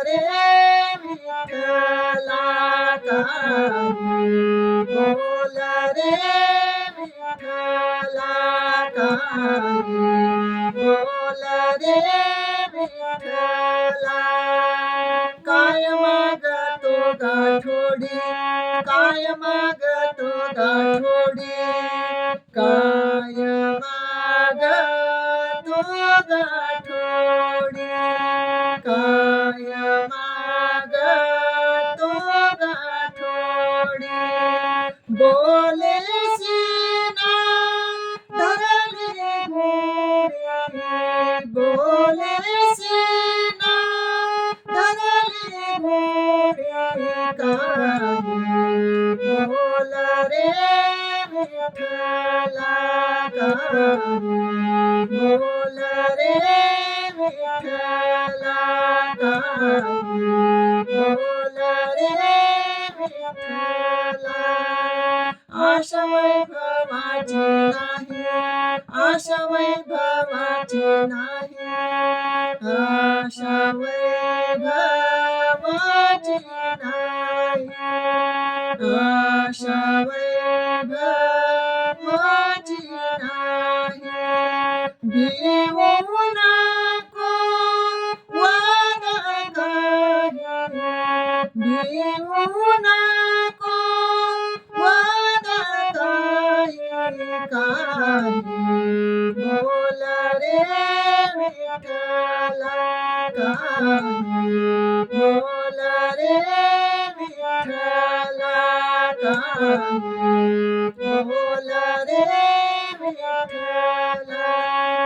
रे विठ्ठला काही बोल रे विठ्ठला काही बोल रे विठ्ठला काय मागतो गाठोडी काय मागतो गाठोडी काय मागतो गाठोडी काय मागतो गाठोडी बोले सीना धरले घोडी बोले सीना धरले घोडी काही बोल रे विठ्ठला काही बोल रे विठ्ठला काही बोल रे विठ्ठला आशा वैभवाची नाही आशा वैभवाची नाही आशा वैभवाची नाही आशा वैभवाची नाही भिवू नको वाद काही भिवू नको वाद काही बोल रे विठ्ठला काही बोल रे विठ्ठला काही बोल रे विठ्ठला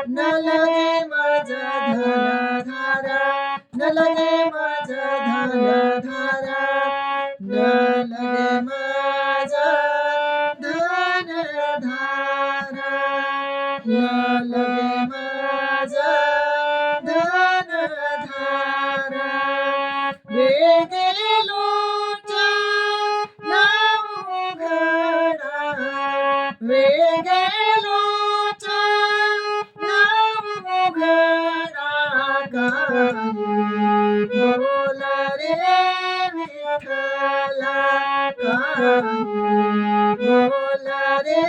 न लगे माझा धन धारा न लगे माझा धन धारा न लगे माझा धन धारा न लगे माझा धन धारा वेगे लोचा नाव घडा वेगे लोचा नाव घडा काही बोल रे विठ्ठला काही बोल रे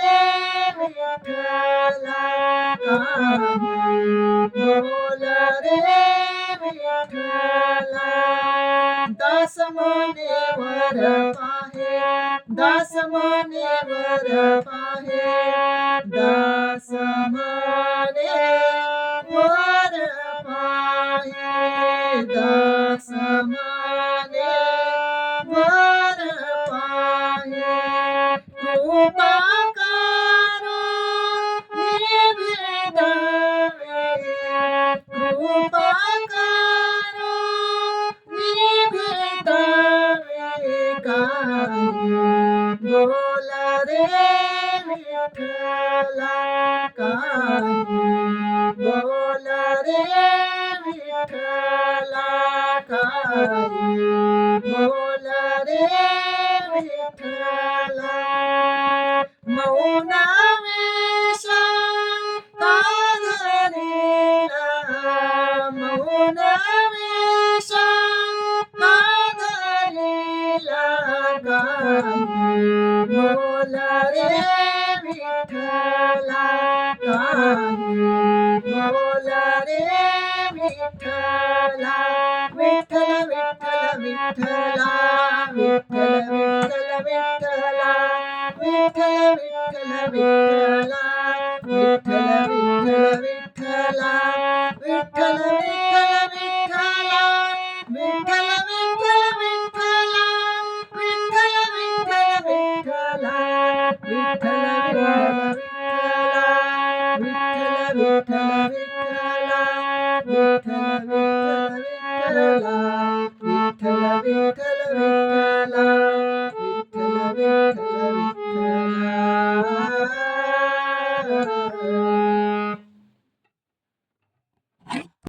विठ्ठला काही बोल रे विठ्ठला दास मनेवर पाहे दास मनेवर पाहे दास मनेवर पाहे दास मनेवर पाहे कृपा करो निवेदवे कृपा करो निवेदवे काही बोल रे विठ्ठला काही बोल रे विठ्ठला काही बोल रे विठ्ठला मौन वेश का धरिला मौन वेश का धरिला काही बोल रे विठ्ठला काही बोल रे विठ्ठला विठ्ठल विठ्ठल विठ्ठला विठ्ठल विठ्ठल विठ्ठल विठ्ठल विठ्ठल विठ्ठल विठ्ठल विठ्ठल विठ्ठल विठ्ठल विठ्ठल